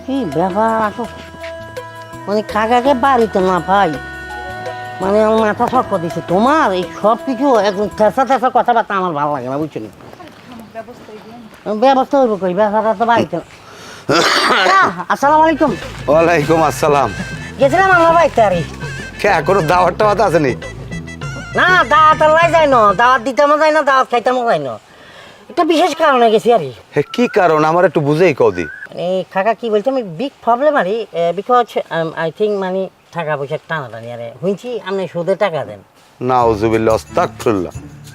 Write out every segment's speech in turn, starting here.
কি ব্যাপার আসো, মানে কাকাকে বাড়িতে না পাই, মানে আমার মাথা শক্ত দিচ্ছে। তোমার এই সব কিছু একদম ঠেসা ঠেসা কথাবার্তা আমার ভালো লাগে না, বুঝছো না? ব্যবস্থা হইব কই, ব্যবসাটা তো বাড়িতে না। আসসালামু আলাইকুম। ওয়ালাইকুম আসসালাম। গেছিলাম আমার বাড়িতে আরে। কে কোনো দাওয়াত টাওয়াত আসেনি? না, দাওয়াত আল্লাহ যায় না, দাওয়াত দিতামও যায় না, দাওয়াত খাইতামও যায় না। একটা বিশেষ কারণে গেছি আরে। হে কি কারণ আমার একটু বুঝেই কদি। মানে কাকা কি বলছে, আমি বিগ প্রবলেম আরে, বিকজ আই থিঙ্ক মানে টাকা পয়সা টানাটানি আরে শুনছি আপনি সুদে টাকা দেন। নাউজুবিল্লাহ আস্তাগফিরুল্লাহ।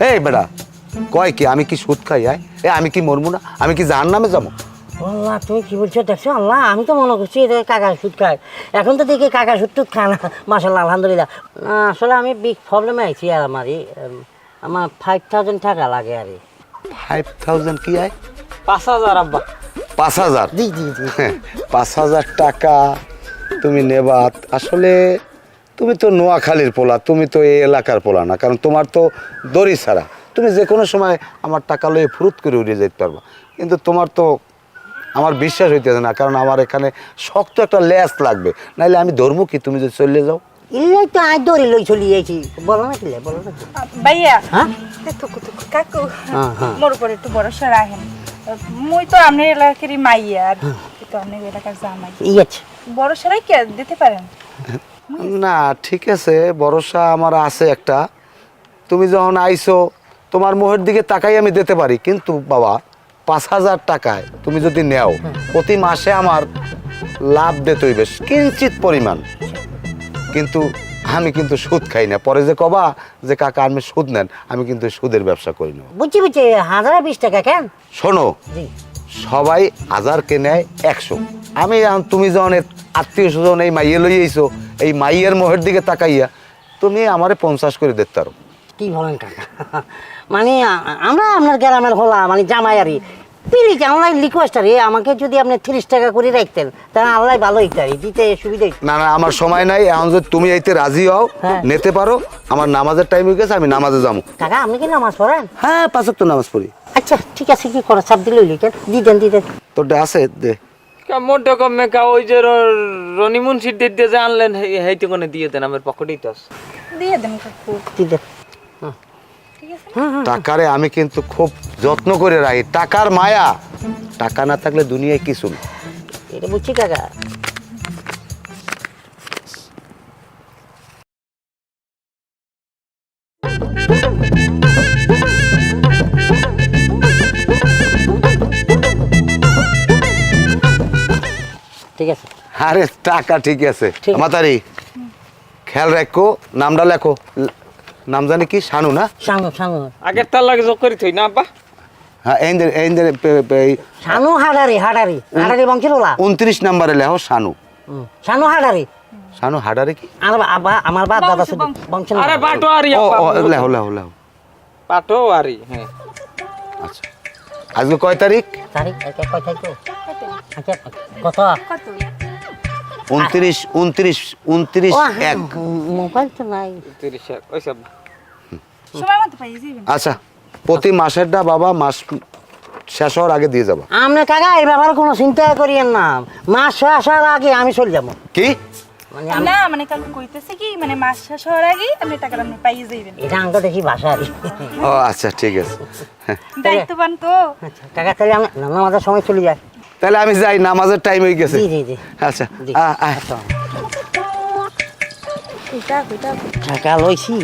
এই বেটা কয় কি আমি কি সুদ খাই? আমি কি মরমু না? আমি কি জাহান্নামে যাবো? আল্লাহ, তুমি কি বলছো দেখছো? আল্লাহ, আমি তো মনে করছি এটা কাকা সুদ খায়, এখন তো দেখি কাকা সুদ টুদ খায় না। মাশাল্লাহ, আলহামদুলিল্লাহ। না, আসলে আমি বিগ প্রবলেমে আইছি আর আমার 5,000 টাকা লাগে আরে। 5000 কি আয়? 5,000 আব্বা। 5000? জি জি জি। 5000 টাকা তুমি নেবা? আসলে তুমি তো নোয়াখালীর পোলা, তুমি তো এই এলাকার পোলা না, কারণ তোমার তো দড়ি ছাড়া। তুমি যে কোনো সময় আমার টাকা লয়ে ফুরুত করে উড়িয়ে যেতে পারবা, কিন্তু তোমার তো আমার বিশ্বাস হইতেছে না, কারণ আমার এখানে শক্ত একটা লেস লাগবে, নাইলে আমি ধরবো কি তুমি যদি চলে যাও? এই তো আজ দড়ি লই চলি যাইছি, বলো না কিলে, বলো না কি? ভাইয়া হ্যাঁ থুকু থুকু কাকু হ্যাঁ, হ্যাঁ। মোর উপরে একটু ভরসা রাখেন। মুই তো আপনার এলাকারই মাইয়া আর তো আপনার এলাকার জামাই, ই আছে। ভরসা রাখে দিতে পারেন। না ঠিক আছে, ভরসা আমার আছে একটা। তুমি যখন আইছো তোমার মোহের দিকে তাকাই আমি দিতে পারি, কিন্তু বাবা 5000 টাকায় তুমি যদি নেও, প্রতি মাসে আমার লাভ দিতে হইবে কিঞ্চিত পরিমাণ। কিন্তু আমি কিন্তু সুদ খাই না, পরে যে কবা যে কাকা আমি সুদ নেন, আমি কিন্তু সুদের ব্যবসা করি না। বুঝছি বুঝছি, 1020 টাকা কেন? শোনো, জি। সবাই 1000 কে নেয় 100। আমি তুমি যখন আত্মীয় স্বজন এই মাইয়ে লইয়েছো, এই মাইয়ের মোহের দিকে তাকাইয়া তুমি আমারে 50 করে দিতে পারো। কি বলেন কাকা? মানে আমরা আপনার গ্রামের হলা মানে জামাই আরে, প্লিজ আমার রিকোয়েস্ট আরে, আমাকে যদি আপনি 30 টাকা করে রাখতেন তাহলে আল্লাহ ভালো হইতে আরে, দিতে সুবিধা হইতো। না না, আমার সময় নাই এখন। যদি তুমি এইতে রাজি হও, হ্যাঁ। নিতে পারো। আমার নামাজের টাইম হয়ে গেছে, আমি নামাজে যাবো। কাকা, আপনি কি নামাজ পড়েন? হ্যাঁ, 5 ওয়াক্ত নামাজ পড়ি। আচ্ছা ঠিক আছে, কি করা, চাপ দিলে হইলি কেন, দিতেন দিতেন। তোরটা আছে দে। মোটে কমে কা ওই যে রনিমুন সিট দিয়ে যে আনলেন হেইতে কোনে দিয়ে দেন, আমার পকেটেই তো আছে। দিয়ে দেন কাকু। দিতেন। ঠিক আছে। টাকারে আমি কিন্তু খুব যত্ন করে রাখি, টাকার মায়া। টাকা না থাকলে দুনিয়ায় কিছু না। এটা বুঝছি কাকা। ঠিক আছে। আরে টাকা ঠিক আছে। ঠিক আছে। মাতারি খেয়াল রাখো, নামটা লেখো। নাম জানি কি? শানু না? শানু শানু আগের তার লাগে যোগ করি থই না আব্বা। হ্যাঁ, শানু হাডারি হাডারি হাডারি বংশের ওলা। 29 নাম্বারে লেখো শানু। শানু হাডারি। শানু হাডারে কি? আমার বাপ দাদা শুধু বংশ না। আরে পাটোয়ারি ও আব্বা। ও, লেখো লেখো লেখো। পাটোয়ারি, হ্যাঁ। আচ্ছা, আজকে কয় তারিখ? তারিখ কয় তারিখ? আচ্ছা কত? কত? 29 29 29 1। মোবাইল তো নাই। 30 ওই সব। সময় মতো পাই যাবেন। আচ্ছা, প্রতি মাসেরটা বাবা মাস শেষ হওয়ার আগে দিয়ে যাবা। আপনি কাকা এই ব্যাপারে কোনো চিন্তা করিয়েন না, মাস শেষ আসার আগে আমি চলে যাবো। কি? মানে না মানে কাকু কইতেছে কি, মানে মাস শেষ হওয়ার আগে আপনি টাকাটা আপনি পাই যাবেন। এটা আঙ্ক দেখি বাসা আর ও আচ্ছা ঠিক আছে। দায়িত্ববান তো। আচ্ছা কাকা, তাহলে আমি নামাজের সময় চলে যাই। তাহলে আমি যাই, নামাজের টাইম হয়ে গেছে। জি জি জি আচ্ছা জি। আয়। আচ্ছা। কইটা কইটা টাকা লইছি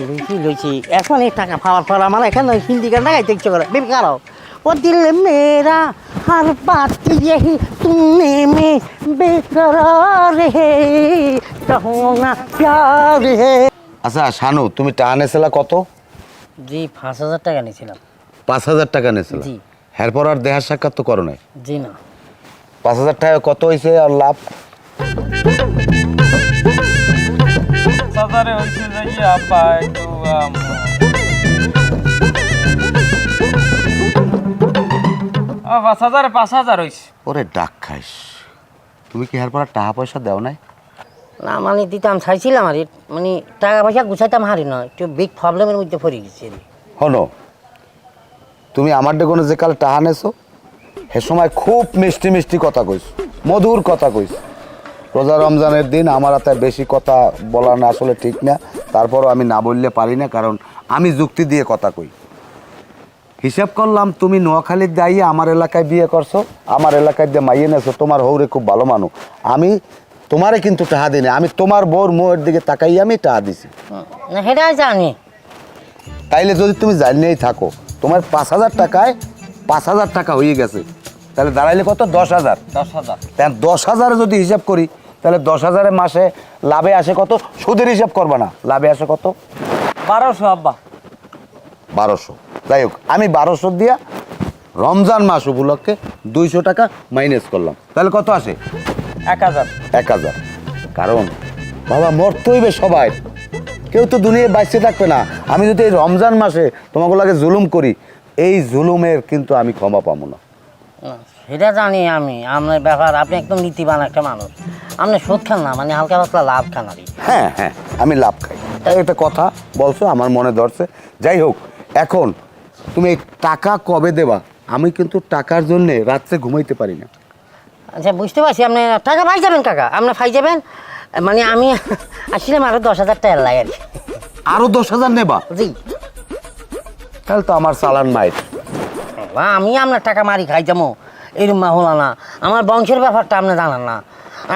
লইছি, এখন এই টাকা পাওয়ার পর আমার এখানে হিন্দি গান গাইতে ইচ্ছে করে। বেবি কারো ও দিল মেরা হর বাত यही तुमने में बेकरार है कहो ना प्यार है। আচ্ছা শানু, তুমি টাকা নেছিলা কত? জি 5,000 টাকা নিয়েছিলাম। 5000 টাকা নেছিলা? জি। এরপর আর দেহার সাক্ষাৎ তো করো নাই। জি না। 5000 টাকা কত হয়েছে আর লাভ? সাদারে হইছে যাই আব্বা একটু ও 5,000 হইছে। ওরে ডাক খাইস, তুমি কি এরপর আর টাকা পয়সা দাও নাই? না মানে দিতাম চাইছিলাম আর মানে টাকা পয়সা গুছাইতাম হারি না, একটু বিগ প্রবলেমের মধ্যে পড়ে গেছি। হনো, তুমি আমার ডেকোনে যে কাল টাকা নেছো, সে সময় খুব মিষ্টি মিষ্টি কথা কইছো, মধুর কথা কইস। রোজা রমজানের দিন আমার হাতে বেশি কথা বলা না আসলে ঠিক না, তারপরও আমি না বললে পারি না, কারণ আমি যুক্তি দিয়ে কথা কই। হিসাব করলাম তুমি নোয়াখালীর দাঁড়িয়ে আমার এলাকায় বিয়ে করছো, আমার এলাকায় দিয়ে মাইয়ে নেছো, তোমার হৌরে খুব ভালো মানুষ। আমি তোমারে কিন্তু টাকা দিই না, আমি তোমার বউর মোয়ের দিকে তাকাই আমি টাকা দিছি। না সেটা জানি। তাইলে যদি তুমি জানিয়েই থাকো তোমার 5,000 টাকায় 5,000 টাকা হয়ে গেছে, তাহলে দাঁড়াইলে কত? 10,000। 10,000। তাই 10,000 যদি হিসাব করি তাহলে 10,000 মাসে লাভে আসে কত? সুদের হিসাব করবা না, লাভে আসে কত? 1200 আব্বা। 1200। যাই হোক, আমি 1200 দিয়া রমজান মাস উপলক্ষে 200 টাকা মাইনাস করলাম, তাহলে কত আসে? 1000। 1000। কারণ বাবা মরতে হইবে সবাই, কেউ তো দুনিয়ায় বাঁচতে থাকবে না। আমি যদি এই রমজান মাসে তোমাকে লাগে জুলুম করি, এই জুলুমের কিন্তু আমি ক্ষমা পাবো না। সেটা জানি আমি। আপনার ব্যাপার, আপনি একদম নীতিবান একটা মানুষ। আপনি সুদ খান না, মানে হালকা পাতলা লাভ খান আর কি। হ্যাঁ হ্যাঁ, আমি লাভ খাই, তাই একটা কথা বলছো আমার মনে ধরছে। যাই হোক, এখন তুমি এই টাকা কবে দেবা? আমি কিন্তু টাকার জন্যে রাত্রে ঘুমাইতে পারি না। আচ্ছা বুঝতে পারছি, আপনি টাকা পাই যাবেন কাকা, আপনি পাই যাবেন। মানে আমি আসছিলাম আরো 10,000 টাকা লাগে আর কি। আরো 10,000 নেবা? জি। তাহলে তো আমার চালান মাইট। আমি আপনার টাকা মারি খাই যাবো এরকম হলো না। আমার বংশের ব্যাপারটা আপনি জানান না।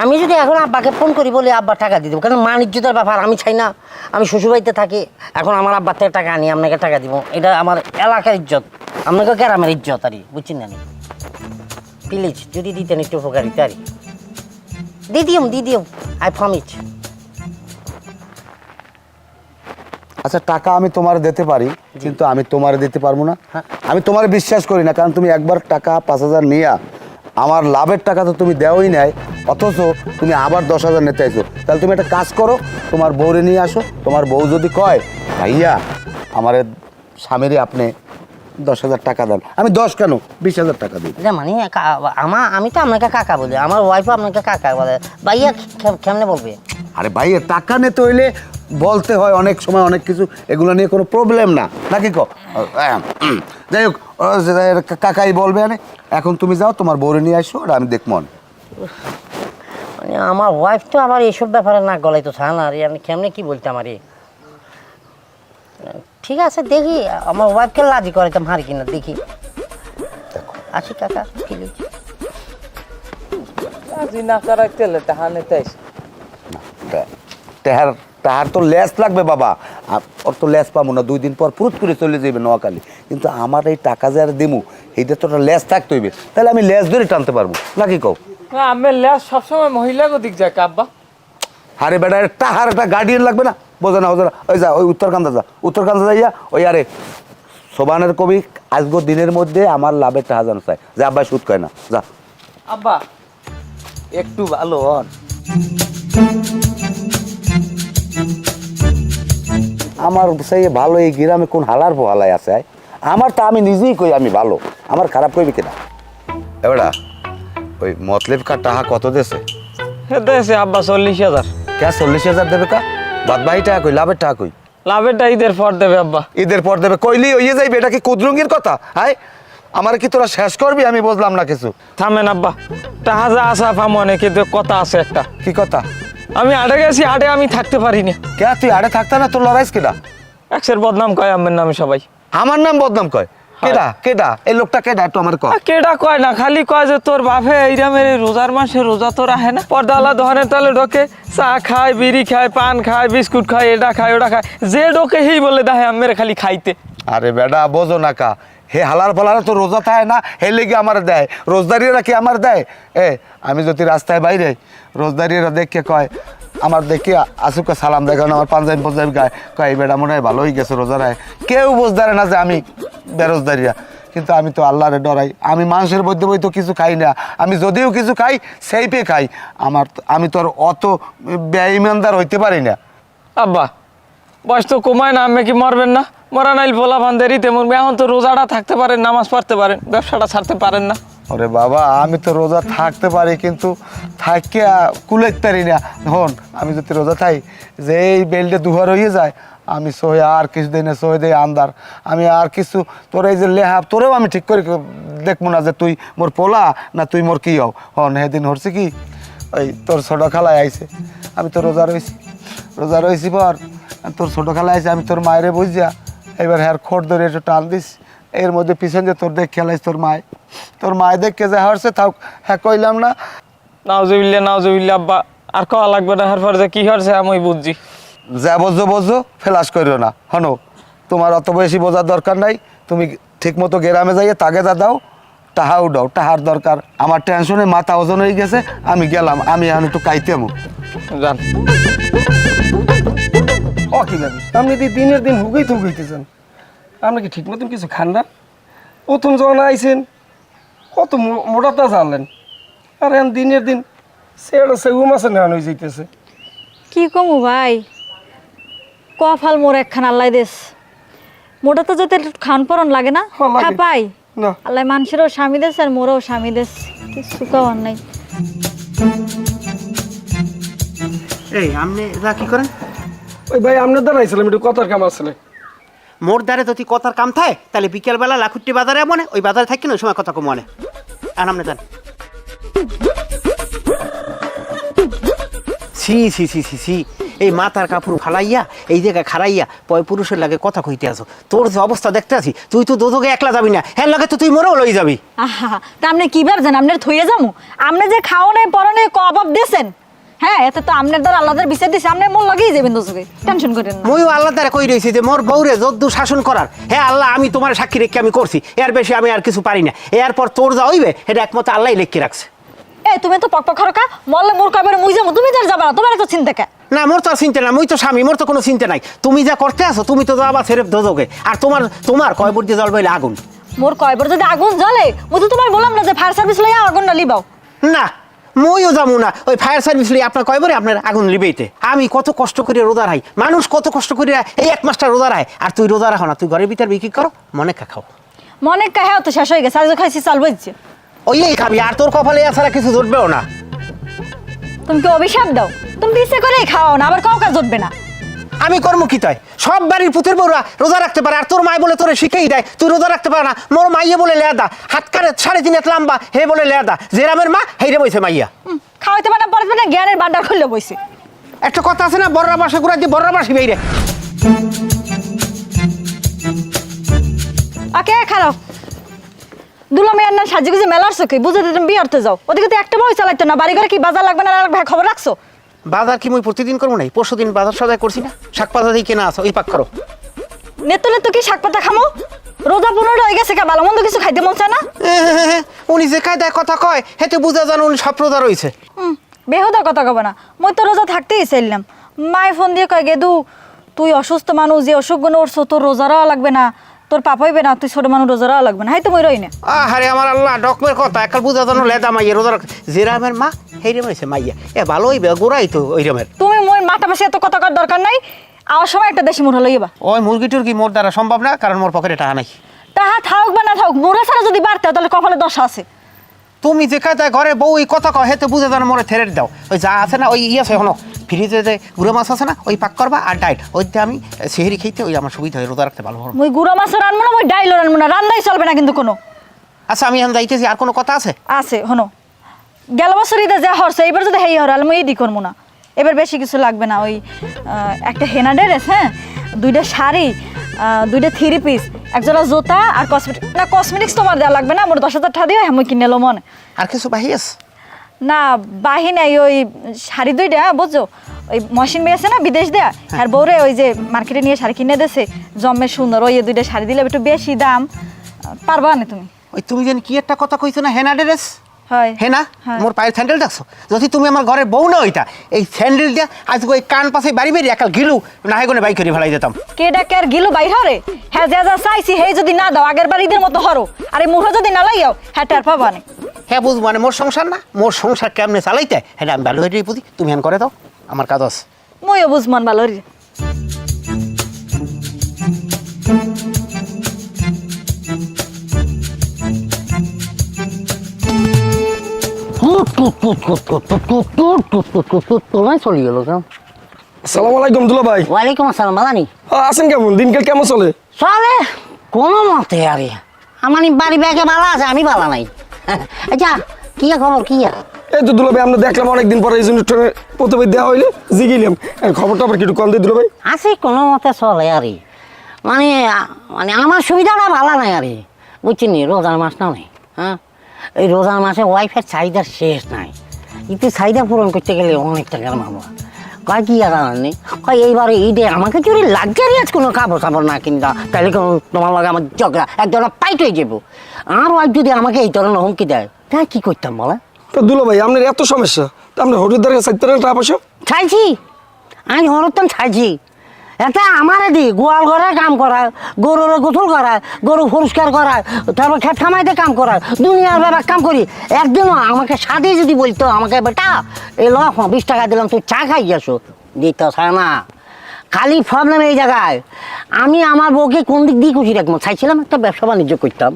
আমি যদি এখন আব্বাকে ফোন করি বলে আব্বা টাকা দিয়ে দেবো, কারণ বাণিজ্যতার ব্যাপার আমি চাই না। আমি শ্বশুরবাড়িতে থাকি, এখন আমার আব্বার থেকে টাকা আনি আপনাকে টাকা দিব, এটা আমার এলাকার ইজ্জত, আপনাকে গ্রামের ইজ্জত আর কি, বুঝছেন না? প্লিজ যদি দিতেন একটু উপকারিতা আর দিদিও আই প্রমিস। আচ্ছা, টাকা আমি তোমার দিতে পারি, কিন্তু আমি তোমার দিতে পারবো না। হ্যাঁ। আমি তোমার বিশ্বাস করি না, কারণ তুমি একবার টাকা 5,000 নিয়া আমার লাভের টাকা তো তুমি দেওয়াই নাই, অথচ তুমি আবার 10,000 নিতে আইছো। তাহলে তুমি একটা কাজ করো, তোমার বউরে নিয়ে আসো। তোমার বউ যদি কয় ভাইয়া আমার স্বামীরে আপনি 10,000 টাকা দেন, আমি 10 কেন 20,000 টাকা দিই। মানে আমি তো আপনাকে কাকা বলি, আমার ওয়াইফও আপনাকে কাকা বলে, ভাইয়া কেমনে বলবে? আরে ভাইয়া, টাকা নিতে হইলে বলতে হয় অনেক সময় অনেক কিছু, এগুলো নিয়ে কোনো প্রবলেম না, নাকি কো? যাই হোক, কাকাই বলবে। এখন তুমি যাও, তোমার বউরে নিয়ে আসো, আর আমি দেখবো। মানে আমার ওয়াইফ তো আমার এইসব ব্যাপারে না গলাই তো ছাড় না, আর আমি কেমনে কি বলতাম আরে। ঠিক আছে, দেখি আমার ওয়াইফকে লাজি করাইতাম হারি কিনা, দেখি। আসি কাকা, প্লিজ। রাজি না করাইতে হলে টাকা নিতে আইস। তাহার তো লেস লাগবে বাবা, ওর তো লেস পাবো না, 2 দিন পর ফুরুত করে চলে যাবে নোয়াখালী। কিন্তু আমার এই টাকা যে আর দিমু, এইটা তো লেস থাকতে হইবে, তাহলে আমি লেস ধরে টানতে পারবো, নাকি কও? না, আমি লেস সবসময় মহিলাকে দিক যায় আব্বা। আরে বেটা, টাহার একটা গার্ডিয়ান লাগবে না? বোঝে না, ওই যা, ওই উত্তরকান্দা যা, উত্তরকান্দা যাইয়া ওই আরে সোবানের কবি আজগো দিনের মধ্যে আমার লাভের টাকা জানো চাই, যে আব্বাই সুদ কয় না, যা। আব্বা একটু ভালো হন। আমার সেই ভালো এই গ্রামে কোন হালার পোহালাই আছে? আমার তো আমি নিজেই কই আমি ভালো, আমার খারাপ কইবি কিনা? এবারা ওই মতলেব কা টাকা কত দেছে? দেশে আব্বা 40,000। কে 40,000 দেবে কা? বাদ বাকি টাকা কই, লাভের টাকা কই? লাভেরটা ঈদের পর দেবে আব্বা। ঈদের পর দেবে কইলি হইয়ে যাইবে, এটা কি কুদরঙ্গির কথা? হাই, আমার কি তোরা শেষ করবি? আমি বুঝলাম না কিছু। থামেন আব্বা, টাকা যা আসা ফাম অনেক, কিন্তু কথা আছে একটা। কি কথা? আমি আড়ে গেছি, আড়ে আমি থাকতে পারিনি। কে তুই আড়ে থাকতা না? তোর লড়াইস কেডা? এক্সের বদনাম কয় আম্মের নামে সবাই। আমার নাম বদনাম কয়? কেডা কেডা এই লোকটা? কেডা একটু আমার কয়। কেডা কয় না, খালি কয় যে তোর বাপে এইরা মেরে রোজার মাসে রোজা তো রাখে না, পর্দালা দহনের তালে ঢোকে, চা খায়, বিড়ি খায়, পান খায়, বিস্কুট খায়, এটা খায় ওটা খায়, যে ঢোকে হেই বলে দেখে আম্মের খালি খাইতে। আরে বেডা, বোঝো না কা, হে হালার ফলারা তো রোজা থাকে না, হে লেগে আমার দেয়, রোজদারিরা কি আমার দেয়? আমি যদি রাস্তায় বাইরে রোজদারিরা দেখে কয়, আমার দেখে আসুকে সালাম দেয়, কারণ আমার পাঞ্জাবি গায়ে কয় এই বেটা মনে হয় ভালো হয়ে গেছে রোজা রায়, কেউ বুঝদারে না যে আমি বেরোজদারিয়া। কিন্তু আমি তো আল্লাহরে ডরাই, আমি মানুষের মধ্যে বই তো কিছু খাই না, আমি যদিও কিছু খাই সেইপে খাই। আমি তো আর অত বেঈমানদার হইতে পারি না। আব্বা বয়স তো কমায় না, আমি কি মরবেন না? মরা নাইল ভোলা ভান্ডারিতে মরবে। এখন তো রোজাটা থাকতে পারেন, নামাজ পড়তে পারেন, ব্যবসাটা ছাড়তে পারেন না। ওরে বাবা, আমি তো রোজা থাকতে পারি, কিন্তু থাকিয়া কুলাইতে পারি না। হন, আমি যদি রোজা থাই, যে এই বেল্টে দুহার হয়ে যায়, আমি সহে আর কিছু দিই না, সহে দেই আন্দার। আমি আর কিছু তোর এই যে লেহা তোরেও আমি ঠিক করে দেখবো না যে তুই মোর পোলা না তুই মোর কি হও। হন সেদিন হচ্ছে কি ওই তোর ছোটো খালায় আইছে, আমি তো রোজা রয়েছি পর তোর ছোটো খালায় আইছে, আমি তোর মায়েরে বুঝিয়া এবার হ্যার খোট ধরে একটু টান দিস, এর মধ্যে পিছন যে তোর দেখ খেলাইস তোর মায় দেখকে যা হচ্ছে তাও হ্যাঁ কইলাম না। নাউজুবিল্লাহ আব্বা, আর কওয়া লাগবে না। এরপর যে কি হচ্ছে আমি বুঝছি। যা বোঝো ফেলাস করিও না। হনো তোমার অত বেশি বোঝার দরকার নাই, তুমি ঠিক মতো গ্রামে যাইয়ে তাগেদা দাও, টাহাও দাও, টাহার দরকার। আমার টেনশনে মাথা ওজন হয়ে গেছে, আমি গেলাম, আমি এখন একটু কাইতেমু। জান ও কি ভাবি আপনি তো দিনের দিন হুগাইতেছেন, আপনি কি ঠিক মতন কিছু খান না? প্রথম যখন আইছেন কত মোটাটা জানলেন, আর এখন দিনের দিন সেগুম আছে নেওয়ান হয়ে যাইতেছে। কি কমু ভাই, কফাল মোর একখান আল্লাহ দেশ। মোটা তো যাতে খান পরন লাগে না, হ্যাঁ, লাগে। হ্যাঁ পাই না আল্লাহ মানুষেরও স্বামী দেশ আর মোরও স্বামী দেশ, কিছু কওয়ার নাই। এই আপনি যা কি করেন? ওই ভাই আপনার দ্বারা আইছিলাম একটু কথার কাম আসলে। মোর দ্বারে যদি কথার কাম থাকে তাহলে বিকেলবেলা লাখুট্টি বাজারে মনে ওই বাজারে থাকি না ওই সময় কথা কম মনে। আর আপনি যান। সি সি সি সি সি এই মাথার কাপড় ফালাইয়া এই জায়গায় খারাইয়া পয় পুরুষের লাগে কথা কইতে আসো। তোর যে অবস্থা দেখতে আছি, তুই তো দোদকে একলা যাবি না, হ্যাঁ লাগে তো তুই মরেও লই যাবি। আহা তা আপনি কি ভাবছেন আপনার থইয়ে যাবো? আপনি যে খাওয়ানে পরনে কবাব দিয়েছেন, হ্যাঁ এতে তো আপনার দ্বারা আল্লাহর বিচার দিছে, আপনি মন লাগেই যাবেন দোষকে, টেনশন করেন না। মইও আল্লাহ দ্বারা কই রয়েছি যে মোর বউরে যদ্দু শাসন করার, হ্যাঁ আল্লাহ আমি তোমার সাক্ষী রেখে আমি করছি, এর বেশি আমি আর কিছু পারি না। এরপর তোর যা হইবে এটা একমত আল্লাহ লেখকে রাখছে। এই তুমি তো পক খরকা মরলে মোর কবে মুই যাবো, তুমি তার যাবা না, তোমার তো চিন্তা কে? না মোর তো আর চিন্তা না, মুই তো স্বামী, মোর তো কোনো চিন্তা নাই। তুমি যা করতে আসো তুমি তো যাবা ছেড়ে দোদকে, আর তোমার কয় বুদ্ধি জল বইলে আগুন। মোর কয়বার যদি আগুন জ্বলে, মুই তো তোমার বললাম না যে ফায়ার সার্ভিস লইয়া আগুন না লিবাও। না মইও যাবো না, ওই ফায়ার সার্ভিস লিয়ে আপনার কয়বারে আপনার আগুন লিবেইতে। আমি কত কষ্ট করে রোজা রাই, মানুষ কত কষ্ট করে এই এক মাসটা রোজা রায়, আর তুই রোজা রাখো না, তুই ঘরের ভিতর বিক্রি করো, মনে খাও। মনে কাহে তো শেষ হয়ে গেছে, আজ খাইছি চাল বইছে। ওই খাবি, আর তোর কপালে এছাড়া কিছু জুটবেও না। তুমি কি অভিশাপ দাও? তুমি ইচ্ছে করেই খাও না, আবার কাউ কাজ জুটবে না। আমি কর্ম কি তাই? সব বাড়ির পুতের বউরা রোজা রাখতে পারে, আর তোর মাই বলে তোরে শিখেই দেয় তুই রোজা রাখতে পারে না। মোর মাইয়ে বলে লেদা, হাত কারে 3.5 হাত লম্বা, হে বলে লেদা, জেরামের মা হেরে বইছে মাইয়া। খাওয়াইতে পারে না, পরে না জ্ঞানের ভান্ডার খুললে বইছে। একটা কথা আছে না, বড়রা বাসা ঘুরা দিয়ে বড়রা বাসি বেইরে। ওকে খারাপ দুলো মেয়ের না সাজি গুজে মেলার চোখে বুঝে তুমি বিয়ে করতে যাও, ওদিকে তো একটা বই চালাইতো না। বাড়ি ঘরে কি বাজার লাগবে না, আর ভাই খবর রাখছো? বাজার কি মুই প্রতিদিন করবো নাই? পরশুদিন বাজার সদাই করছি না, শাক পাতা দিয়ে কেনা আছে, ওই পাক করো। নেতো নেতো কি শাক পাতা খামো? রোজা 15 হয়ে গেছে, কা ভালো মন্দ কিছু খাইতে মন চায় না? উনি যে কায়দায় কথা কয় হেতে বুঝা জানো উনি সব রোজা রয়েছে। বেহুদা কথা কবে না, মই তো রোজা থাকতেই চাইলাম। মায় ফোন দিয়ে কয় গেদু তুই অসুস্থ মানুষ, যে অসুখ গুণ উঠছো, তোর রোজা রাওয়া লাগবে না, তোর পাপ হইবে না, তুই ছোট মানুষ রোজা রাওয়া লাগবে না। হাই তো মই রই না। আরে আমার আল্লাহ, ডকমের কথা একাল বুঝা জানো লেদা মাইয়া রোজা রাখ, জেরামের মা হেরে মাইছে মাইয়া, এ ভালো হইবে গোড়াই তো ওই রমের। তুমি মই মাথা পাশে এত কথা কর দরকার নাই, আওয়ার সময় একটা দেশি মুরহা লইবা। ওই মুরগি টুরগি মোর দ্বারা সম্ভব না, কারণ মোর পকেটে টাকা নাই। তাহা থাকুক বা না থাকুক, মুরহা ছাড়া যদি বাড়তে হয়, তাহলে কপালে দশা আছে। তুমি যে কায়দায় ঘরে বউ এই কথা কয় হেতে বুঝে জানো মোরে থেরে দাও। ওই যা আছে না ওই আছে হলো ফ্রিজে যে গুঁড়ো মাছ আছে না, ওই পাক করবা আর ডাইট ওই দিয়ে আমি সেহেরি খেতে ওই আমার সুবিধা হয়, রোজা রাখতে ভালো হবে। মই গুঁড়ো মাছও রানবো না, মই ডাইলও রানবো না, রান্নাই চলবে না কিন্তু কোনো। আচ্ছা আমি এখন যাইতেছি, আর কোনো কথা আছে? আছে হনো, গেল বছর ঈদে যা হরছে এইবার যদি হেই হরাল মই এডি করবো না। এবার বেশি কিছু লাগবে না, ওই একটা হেনা ড্রেস, হ্যাঁ 2টা শাড়ি, 2টা 3 পিস, একজোড়া জুতা আর কসমেটিক্স তোমার দেওয়া লাগবে না, মোর 10,000 টাকা দিও, হ্যাঁ মই কিনে এলো মনে। আর কিছু বাহি আছে? না বাহি নাই, ওই শাড়ি 2টা বুঝছো, ওই মশিন মেয়ে আছে না বিদেশ দেয়া, আর বউরে ওই যে মার্কেটে নিয়ে শাড়ি কিনে দেছে জম্মে সুন্দর, ওই 2টা শাড়ি দিলে একটু বেশি দাম, পারবা না তুমি? ওই তুমি যেন কি একটা কথা কইছো না, হেনা ড্রেস? হয় হেনা হ্যাঁ। মোর পায়ের স্যান্ডেল দেখছো? যদি তুমি আমার ঘরের বউ না হইতা, এই স্যান্ডেল দিয়া আজ ওই কান পাশে বাড়ি বেরিয়ে একাল গিলু না হয় বাইক করে ফেলাই দিতাম। কে ডাকে আর গিলু বাইর হরে, হ্যাঁ যা যা চাইছি হে যদি না দাও, আগের বার ঈদের মতো হরো, আর এই মুহূর্তে যদি না লাইয়াও হ্যাঁ টের পাবা না। হ্যাঁ বুঝবো, মানে মোর সংসার না, মোর সংসার কেমনে চালাইতে হ্যাঁ আমি ভালো হয়ে বুঝি। তুমি হ্যান করে দাও, আমার কাজ আছে। মইও বুঝমান ভালো রে। চলে গেল কেন? আসসালামু আলাইকুম দুলা ভাই। ওয়ালাইকুম আসসালাম বালানি। আছেন কেমন? দিনকাল কেমন চলে? চলে কোনো মতে আরে আমার বাড়ি ব্যাগে বালা আছে, আমি বালা নাই। আচ্ছা কি খবর কি? এই তো দুলা ভাই, আমরা দেখলাম অনেকদিন পরে এই জন্য প্রথমে দেওয়া হইলে জিগিলাম খবরটা আবার একটু কল দিয়ে দুলা ভাই। আছে কোনো মতে চলে আরে, মানে মানে আমার সুবিধাটা ভালো নাই আরে, বুঝছিনি? রোজার মাস না নেই, হ্যাঁ এই রোজার মাসে ওয়াইফের চাহিদা শেষ নাই, কিন্তু চাহিদা পূরণ করতে গেলে অনেক টাকার মামলা। কয় কি আর আনেনি, কয় এইবারে ঈদে আমাকে যদি লাক্সারিয়াস কোনো কাপড় চাপড় না কিনতা তাহলে কোনো তোমার লগে আমার ঝগড়া এক ধরনের পাইট হয়ে যাবো। আর ওয়াইফ যদি আমাকে এই ধরনের হুমকি দেয় তাই কি করতাম বলা? তো দুলা ভাই আপনার এত সমস্যা, তা আপনি হরিদ্বার চাইতে টাকা পয়সা ছাইছি আমি হরতাম ছাইছি, এটা আমারে দি গোয়াল ঘরে কাম করায়, গরুর গোসল করায়, গরু পরিষ্কার করায়, তারপর খেত খামাইতে কাম করায়, দুনিয়ার ব্যাপার কাম করি। একদিনও আমাকে সাথে যদি বলতো আমাকে বেটা এই ল 20 টাকা দিলাম তুই চা খাই গেছো, দিত না। খালি প্রবলেম এই জায়গায়, আমি আমার বউকে কোন দিক দিয়ে খুশি রাখবো চাইছিলাম, একটা ব্যবসা বাণিজ্য করতাম,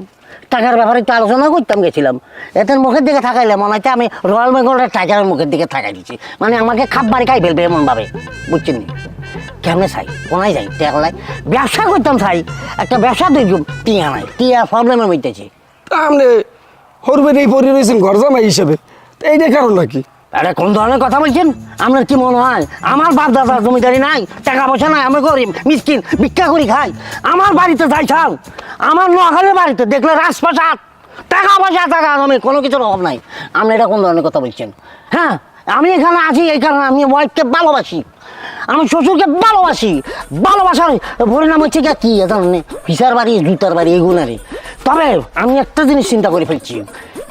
টাকার ব্যাপারে একটু আলোচনা করতাম গেছিলাম, এদের মুখের দিকে থাকাইলে মনে হচ্ছে আমি রয়্যাল বেঙ্গলের টাইগারের মুখের দিকে থাকাই দিচ্ছি, মানে আমাকে খাপ বাড়ি খাই ফেলবে এমনভাবে, বুঝছেন? কেমনে চাই কোনায় যাই টেকলাই ব্যবসা করতাম চাই, একটা ব্যবসা দেখুন টিয়া নাই, টিয়া প্রবলেমের মধ্যেছি। তা আপনি হরবের এই পরি রয়েছেন ঘর জামাই হিসেবে, তো এইটার কারণ নাকি? আরে কোন ধরনের কথা বলছেন? আপনার কি মনে হয় আমার বাপ দাদার জমিদারি নাই, টাকা পয়সা নাই, আমি গরিব মিসকিন ভিক্ষা করি খাই? আমার বাড়িতে যাই ছাও, আমার নোয়াখালীর বাড়িতে দেখলে রাজপ্রাসাদ, টাকা পয়সা টাকা আমি কোনো কিছুর অভাব নাই। আপনি এটা কোন ধরনের কথা বলছেন? হ্যাঁ আমি এখানে আছি এই কারণে আমি ওয়াইফকে ভালোবাসি, আমি শ্বশুরকে ভালোবাসি, ভালোবাসার পরিণাম হচ্ছে কি জানেন? ফিসার বাড়ি জুতার বাড়ি এগুলারই। তবে আমি একটা জিনিস চিন্তা করে ফেলছি,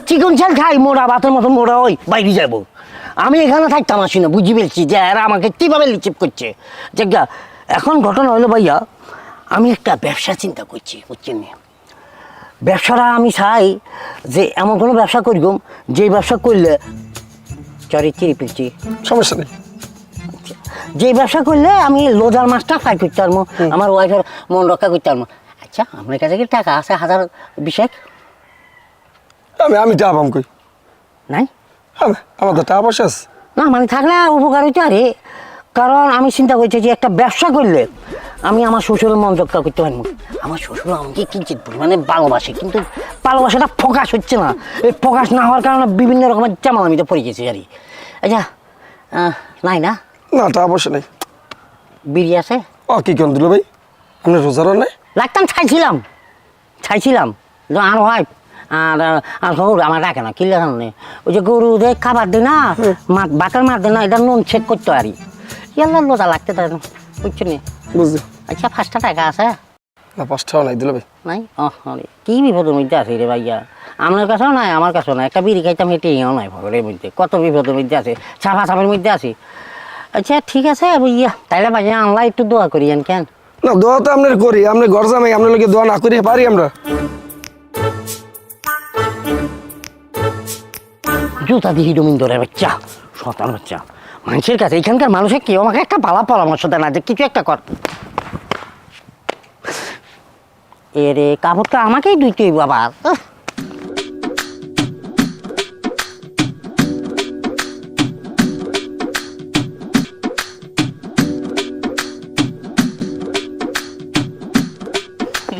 চিকন চাল খাই মোড়া ভাতের মতো মোড়া ওই বাইরে যাবো, আমি এখানে থাকতাম আসি না, বুঝি ফেলছি যে এরা আমাকে কীভাবে লিচিপ করছে। জায়গা এখন ঘটনা হলো ভাইয়া, আমি একটা ব্যবসা চিন্তা করছি, বুঝছেন? ব্যবসাটা আমি চাই যে এমন কোনো ব্যবসা করিব যে ব্যবসা করলে চরিত্রে ফেলছি সমস্যা নেই, যে ব্যবসা করলে আমি রোজার মাসটা ফাই করতে পারবো, আমার ওয়াইফের মন রক্ষা করতে পারবো। আচ্ছা আপনার কাছে কি টাকা আছে 1000-20? আমি টাকা পাম কই? নাই আমার তো টাকা পয়সা আছে না, মানে থাকলে উপকার হইতে আরে, কারণ আমি চিন্তা করছি যে একটা ব্যবসা করলে আমি আমার শ্বশুরের মন রক্ষা করতে পারবো। আমার শ্বশুর আমাকে কিঞ্চিত পরিমাণে ভালোবাসে, কিন্তু ভালোবাসাটা ফোকাস হচ্ছে না, এই ফোকাস না হওয়ার কারণে বিভিন্ন রকমের চামালামিতে পড়ে গেছে আর কি। আচ্ছা নাই না? না টাকা পয়সা নেই। বিড়ি আছে? কি কেন দিল ভাই, আপনি রোজারও নাই? লাগতাম চাইছিলাম আর হয় আর আর গরু আমার রাখে না, কি লাগানো নেই, ওই যে গরু যে খাবার দেয় না, বাটার মার দেয় না, এটা নুন চেক করতে পারি, ইয়াল্লা লোজা লাগতে তাই না, বুঝছো নি? বুঝলি? আচ্ছা 5 টাকা আছে? না 5 টাকা নাই দিল ভাই। নাই? কি বিপদের মধ্যে আছে রে ভাইয়া, আপনার কাছেও নাই আমার কাছেও নাই, একটা বিড়ি খাইতাম হেঁটেও নাই ভগরের মধ্যে, কত বিপদের মধ্যে আছে, ছাপা ছাপের মধ্যে আছি। আচ্ছা ঠিক আছে ভাইয়া, তাইলে ভাই আল্লাহ একটু দোয়া করিয়েন। কেন না, দোয়া তো আপনার করি, আপনি ঘর জামাই, আপনার লোকে দোয়া না করি পারি আমরা? জুতা দিহি ডোমিন্দরের বাচ্চা, শতান বাচ্চা, মানুষের কাছে এখানকার মানুষের কেউ আমাকে একটা ভালো পরামর্শ দেয় না যে কিছু একটা কর। এরে কাপড়টা আমাকেই ধুইতে হইব আবার।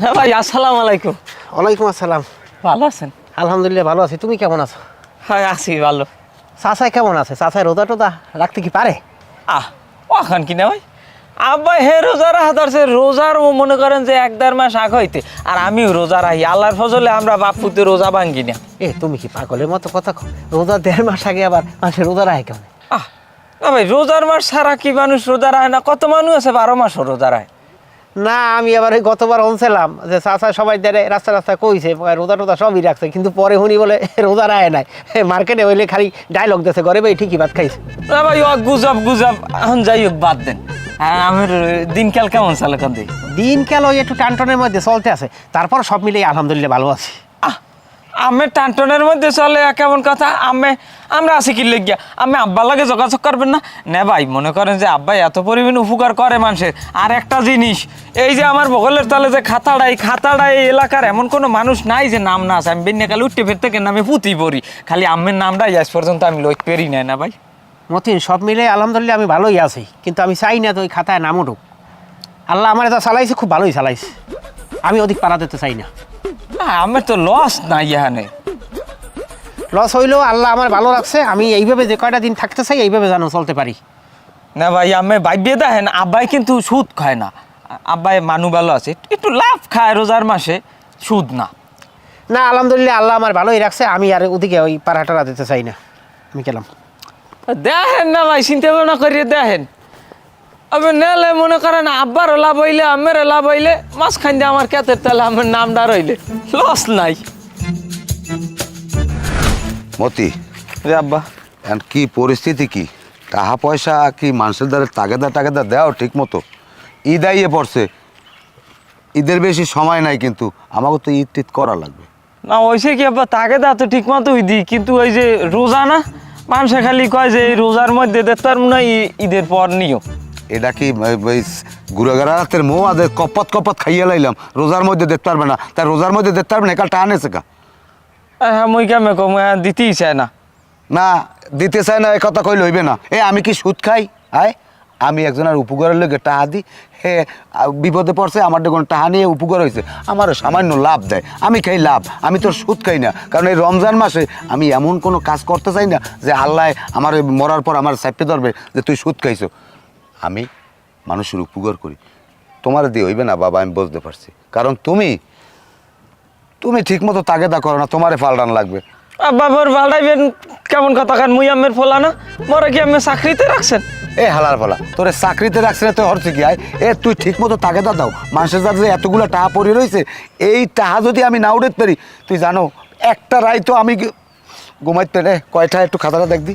না ভাই, আসসালামু আলাইকুম। ওয়ালাইকুম আসসালাম। ভালো আছেন? আলহামদুলিল্লাহ ভালো আছি, তুমি কেমন আছো? হ্যাঁ আছি ভালো। চাচাই কেমন আছে? চাচাই রোজা টোজা রাখতে কি পারে? ওখান কি না ভাই, আব্বা হে রোজা রাখতে রোজার মনে করেন যে 1-1.5 মাস আগ হইতে, আর আমিও রোজা রাখি, আল্লাহর ফজলে আমরা বাপ পুতে রোজা ভাঙ্গি না। তুমি কি পাগলের মতো কথা কও? রোজা 1.5 মাস আগে আবার মানুষের রোজা রাখে কেমন? না ভাই, রোজার মাস ছাড়া কি মানুষ রোজা রাখে না? কত মানুষ আছে 12 মাসও রোজা রাখে। না আমি আবার ওই গতবার অনছিলাম যে চাচা সবাই দেয় রাস্তা রাস্তা কইছে রোজা টোজা সবই রাখছে, কিন্তু পরে শুনি বলে রোজা রাখে নাই, মার্কেটে হইলে খালি ডায়লগ দিয়েছে, ঘরে ভাই ঠিকই ভাত খাইছে। না ভাই, ও গুজব এখন যাই হোক বাদ দেন। আমার দিনকাল কেমন চলে? কান দিনকাল ওই একটু টানটনের মধ্যে চলতে আছে, তারপর সব মিলেই আলহামদুলিল্লাহ ভালো আছি। আমি টানটনের মধ্যে চলে কেমন কথা? আমরা আছি কি লেগিয়া? আমি আব্বার লাগে যোগাযোগ করবেন না? না ভাই, মনে করেন যে আব্বাই এত পরিমাণ উপকার করে মানুষের। আর একটা জিনিস, এই যে আমার বগলের তলে যে খাতাড়া এই এলাকার এমন কোনো মানুষ নাই যে নাম না আছে। আমি বেন্যাকালে উঠতে ফেরতে কেন আমি পুঁতি পড়ি, খালি আম্মের নামটাই আজ পর্যন্ত আমি লইতে পেরি নাই। না ভাই মতিন সব মিলে আলহামদুলিল্লাহ আমি ভালোই আছি, কিন্তু আমি চাই না তো ওই খাতায় নাম উঠুক। আল্লাহ আমার এটা চালাইছে, খুব ভালোই চালাইছে, আমি অধিক পাড়া দিতে চাই না। আমার তো লস নাই এখানে। লস হইলেও আল্লাহ আমার ভালো লাগছে, আমি এইভাবে যে কয়টা দিন থাকতে চাই এইভাবে যেন চলতে পারি। না ভাই আমি ভাবিয়ে দেখেন, আব্বাই কিন্তু সুদ খায় না, আব্বাই মানু ভালো আছে, একটু লাভ খায় রোজার মাসে, সুদ না। না আলহামদুলিল্লাহ আল্লাহ আমার ভালোই রাখছে, আমি আর ওদিকে ওই পাড়াটারা দিতে চাই না, আমি গেলাম। দেখেন না ভাই, চিন্তা ভাবনা করিয়ে দেখেন, আমি নেলে মনে করেন আব্বারও লাভ হইলে আমেরও লাভ হইলে, মাঝখান দিয়ে আমার ক্ষেতের তাহলে আমার নামটা রইলে লস নাই। মতি, রে আব্বা, এখন কি পরিস্থিতি, কি টাকা পয়সা কি মানুষের দ্বারা তাগেদা দেও ঠিক মতো? ঈদ আইয়ে পড়ছে, ঈদের বেশি সময় নাই, কিন্তু আমাকে তো ঈদ টিদ করা লাগবে। না ওইসে কি আব্বা, তাকে দা তো ঠিক মতো দিই, কিন্তু ওই যে রোজা না, মানুষে খালি কয় যে এই রোজার মধ্যে দেখতাম না, ঈদের পর নিও। এটা কি গুড়াগাড়াতের মো আদের কপত খাইয়ে লাইলাম, রোজার মধ্যে দেখতে পারবে না, তাই রোজার মধ্যে দেখতে পারবে না, একাল টান এসে কা? হ্যাঁ মই কেমন কম, দিতেই চায় না। না দিতে চায় না, এ কথা কইলে হইবে না। আমি কি সুদ খাই? আমি একজনের উপকারের লোকে টাহা দিই, বিপদে পড়ছে, আমার দেখুন টাহা নিয়ে উপকার হয়েছে, আমারও সামান্য লাভ দেয়, আমি খাই লাভ, আমি তোর সুদ খাই না। কারণ এই রমজান মাসে আমি এমন কোনো কাজ করতে চাই না যে আল্লাহ আমার মরার পর আমার চাপতে ধরবে যে তুই সুদ খাইছো। আমি মানুষের উপকার করি, তোমার দিয়ে হইবে না বাবা, আমি বুঝতে পারছি। কারণ তুমি ঠিকমতো তাগেদা করো না, তোমারে পাল্টান লাগবে। বাবার পাল্টাইবেন কেমন কথা, কারণ মুই আমের ফোলা না, মরে কি আমি চাকরিতে রাখছেন? হালার ফলা তোরে চাকরিতে রাখছে না, তো হচ্ছে কি তুই ঠিক মতো তাগেদা দাও। মানুষের যাতে এতগুলো টাকা পড়ে রয়েছে, এই টাকা যদি আমি না উঠতে পারি, তুই জানো একটা রায় তো আমি ঘুমাইতে পেরে কয়টা, একটু খাতাটা দেখ দি।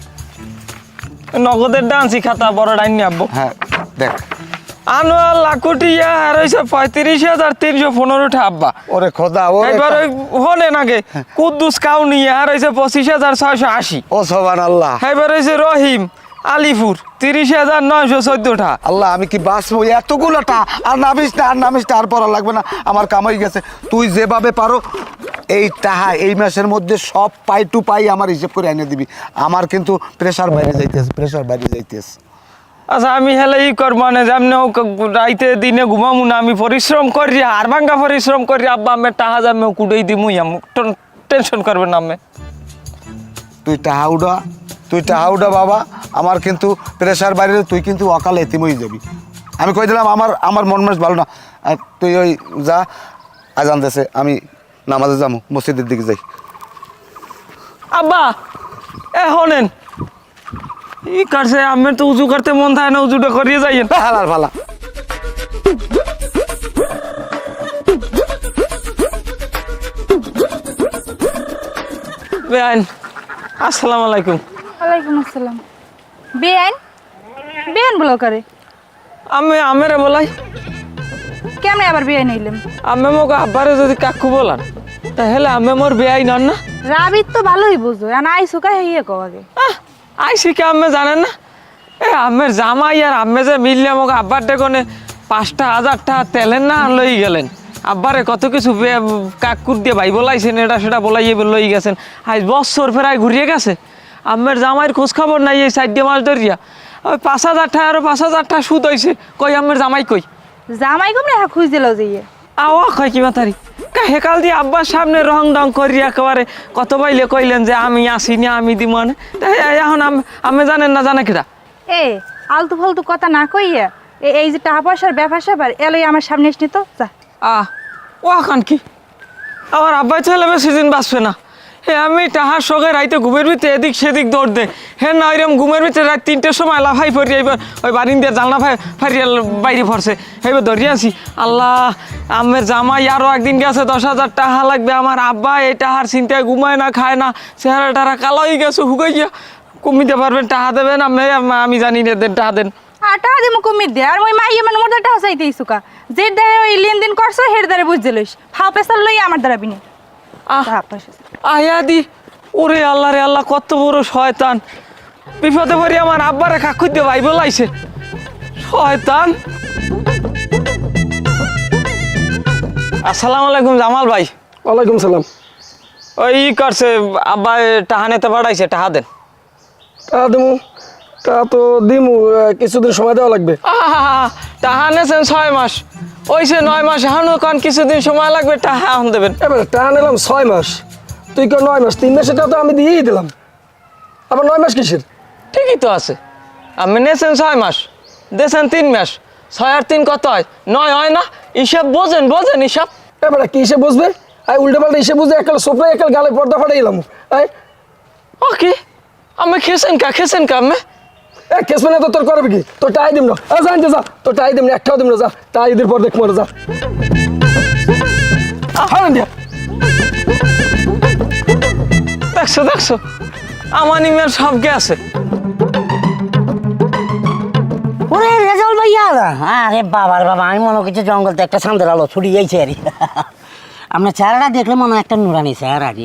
নগদের ডান্সি খাতা বড় ডাইন নিয়ে আব্বো। হ্যাঁ দেখ, আনুয়াল লাকুটিয়া আর হইছে 35,315 আব্বা। ওরে খোদা, এবার ওই হলেন আগে কুদ্দুস কাউনিয়া আর হইছে 25,680। ও সোবান আল্লাহ। এবার হইছে রহিম আলিপুর 30,914। আল্লাহ আমি কি বাঁচবো এতগুলো টা? আর নামিস না, আর পড়া লাগবে না, আমার কামাই গেছে। তুই যেভাবে পারো এই টাহা এই মাসের মধ্যে সব পাই টু পাই আমার হিসেব করে এনে দিবি। আমার কিন্তু প্রেশার বাইরে যাইতেছে। আচ্ছা আমি হেলে ই কর, মানে যেমন রাইতে দিনে ঘুমামু না, আমি পরিশ্রম করি, আর ভাঙ্গা পরিশ্রম করি, আব্বা আমি টাহা যাবে কুড়াই দিমুই, আমি টেনশন করবেন না। আমি তুই টাহা উডা বাবা, আমার কিন্তু প্রেশার বাইরে, তুই কিন্তু অকালে এতিম হয়ে যাবি। আমি কই দিলাম, আমার মন মাস ভালো না। তুই ওই যা, আজান দেশে, আমি নামাজে যাবো, মসজিদের দিকে যাই। আব্বা হনেন ই কাটছে, আমি তো উজু করতে মন থাকে না, উজুটা করিয়ে যাইয়েন। হালার ফালা। বেআইন আসসালামু আলাইকুম। ওয়ালাইকুম আসসালাম। বেআইন বলো করে? আমি আমেরে বলাই। কেমনে আবার বেআইন হইলাম? আমি মোক আব্বারে যদি কাকু বলান তাহলে আমি মোর বেআইন না। রাবিত তো ভালোই বুঝো, আইসো কা হেয়ে কো আগে। আইসি কে আমি জানেন না? আমের জামাই আর আমি যে মিললে মোক আব্বার ডেকনে 5,000 টাকা তেলের না লই গেলেন। আব্বারে কত কিছু কাকুর দিয়ে ভাই বলাইছেন, এটা সেটা বলাইয়ে লই গেছেন। আজ বছর ফেরায় ঘুরিয়ে গেছে, আমের জামাইয়ের খোঁজ খবর নাই। এই 4 মাস ধরিয়া ওই 5,000 টাকা আর 5,000 টাকা সুদ হয়েছে। কই আমের জামাই কই? জামাই কমনে খুঁজ দিল যাইয়ে আওয়া কয় কি মাতারি হেকাল দিয়ে আব্বার সামনে রং ডং করিয়া একেবারে কত বাইলে কইলেন যে আমি আসি না, আমি দিব না। এখন আমি জানেন না, জানে কিরা? আলতু ফালতু কথা না কইয়া এই যে টাকা পয়সার ব্যাপার স্যাপার এলাই আমার সামনে এসনি তো যা। ও এখন কি আমার আব্বাই তাহলে বেশি দিন বাঁচবে না। আমি টাহার সঙ্গে রাইতে ঘুমের ভিতরে এদিক সেদিক দৌড় দে। না ওইরকম ঘুমের ভিতরে রাত 3টের সময় লাফাই পড়ি, এবার ওই বারিন দিয়ে জানলা ফাইরিয়া বাইরে পড়ছে, এবার ধরিয়ে আছি। আল্লাহ আমের জামাই আরও একদিন গেছে, 10,000 টাকা লাগবে। আমার আব্বা এই টাহার চিন্তায় ঘুমায় না, খায় না, চেহারা টারা কালো হয়ে গেছে, হুকাইয়া। কমিতে পারবেন, টাকা দেবেন? আমি জানি না, দেন টাকা দেন। আর টাকা দিমু কমিয়ে দে। আর ওই মাইয়া মানে মোর টাকা চাইতে ইসুকা, যে দ্বারা ওই লেনদেন করছো হের দ্বারা বুঝতে লইস, ফাও পেশাল লই আমার দ্বারা বিনে। আয়াদি ওরে আল্লাহ রে আল্লাহ, কত বড় শয়তান! বিপদে পড়ি আমার আব্বারে কাকু দিয়ে ভাই বলাইছে, শয়তান। আসসালামু আলাইকুম জামাল ভাই। ওয়ালাইকুম সালাম। ওই ই করছে, আব্বা টাহা নিতে পাঠাইছে, টাহা দেন। টাকা দেবো, তা তো দিমু, কিছুদিন সময় দেওয়া লাগবে। টাহা নেছেন 6 মাস, ওইসে 9 মাস এখনো কারণ কিছুদিন সময় লাগবে, টাহা এখন দেবেন। এবারে টাকা নিলাম 6 মাস, তুই কেউ 9 মাস, 3 মাসের টাকা তো আমি দিয়েই দিলাম, আবার 9 মাস কিসের? ঠিকই তো আছে, আপনি নেছেন 6 মাস, দেছেন 3 মাস, 6 আর 3 কত হয়? 9 হয় না? হিসাব বোঝেন হিসাব। এবারে কি হিসেবে বুঝবে? উল্টো পাল্টা হিসেবে বুঝে একাল সোফরায় একাল গালে পর্দা ফাটাই গেলাম। ও কি আমি খেছেন কা আমি? কেস মানে তো তোর করবে কি? তোর টাই দিম না, জানতে যা, তোর টাই দিম না, একটাও দিম না, যা টাই ঈদের পর দেখ মরে যা। দেখছো আমার নিমের সব আছে। ওরে রেজাল ভাইয়া, আরে বাবার বাবা, আমি মনে করছি জঙ্গলতে একটা সান্দের আলো ছুটি যাইছে আর আপনার চেহারাটা দেখলে মনে হয় একটা নুরানি চেহারা আর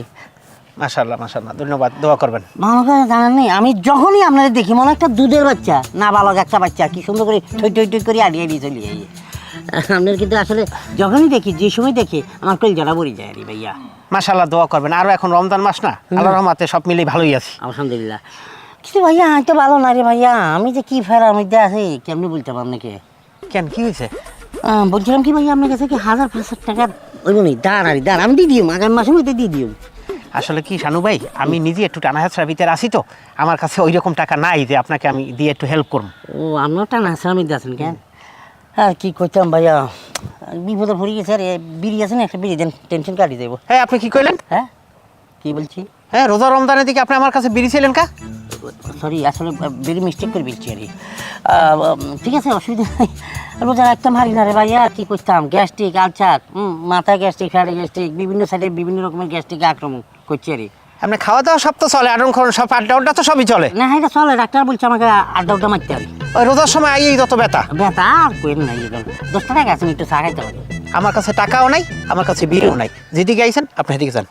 মাশাআল্লাহ মাশাআল্লাহ, ধন্যবাদ, দোয়া করবেন। মনে করে জানেন নি, আমি যখনই আপনাদের দেখি মনে হয় একটা দুধের বাচ্চা, না বালক একটা বাচ্চা, কি সুন্দর করে ঠই ঠই ঠই করে আড়িয়ে দিয়ে চলে যাই আপনার। কিন্তু আসলে যখনই দেখি, যে সময় দেখি, আমার কলজাটা ভরে যায় আর ভাইয়া। মাশাআল্লাহ, দোয়া করবেন। আরও এখন রমজান মাস না, আল্লাহর রহমতে সব মিলেই ভালোই আছি আলহামদুলিল্লাহ। কিন্তু ভাইয়া আমি তো ভালো না রে ভাইয়া, আমি যে কি ফেরার মধ্যে আছি কেমনি বলতাম আপনাকে। কেন, কি হয়েছে? বলছিলাম কি ভাইয়া, আপনার কাছে কি 1000-500 টাকা ওই নেই? দাঁড় আমি দিয়ে দিও, আগামী মাসের মধ্যে দিয়ে দিও। আসলে কি শানু ভাই, আমি নিজে একটু টানা হেঁচড়ার ভিতরে আসি, তো আমার কাছে ওই রকম টাকা নাই যে আপনাকে আমি দিয়ে একটু হেল্প করব। ও আপনার টানা আসার মধ্যে আছেন কেন? আর কি করতাম ভাইয়া, বিপদে পড়ে গেছে। আর বিড়ি আছে না, একটা বিড়ি দেন, টেনশন কাটিয়ে দেবো। হ্যাঁ, আপনি কি কইলেন? হ্যাঁ কি বলছি? হ্যাঁ, রোজা রমজানের দিকে আপনি আমার কাছে বিড়ি ছিলেন কা? সরি, আসলে ভেরি মিস্টেক করে বলছি আর ঠিক আছে, অসুবিধা নেই। রোজা রাখতাম হারি না রে ভাইয়া, কি করতাম, গ্যাস্ট্রিক, আলসার, মাথায় গ্যাস্ট্রিক, ফ্যাটে গ্যাস্ট্রিক, বিভিন্ন সাইডে বিভিন্ন রকমের গ্যাস্ট্রিক আক্রমণ করছি আর আপনি খাওয়া দাওয়া সব তো চলে, আডন খরণ সব, আড্ডা তো সবই চলে না। হ্যাঁ চলে, ডাক্তার বলছে আমাকে আড্ডা মারতে পারি। ওই রোজার সময় আইয়েই যত ব্যথা ব্যথা আর কোয়েন নাই, 10 টাকা আছে, একটু চা খাইতে পারি। আমার কাছে টাকাও নাই, আমার কাছে বিড়িও নাই, যেদিকে আইছেন আপনি সেদিকে যান।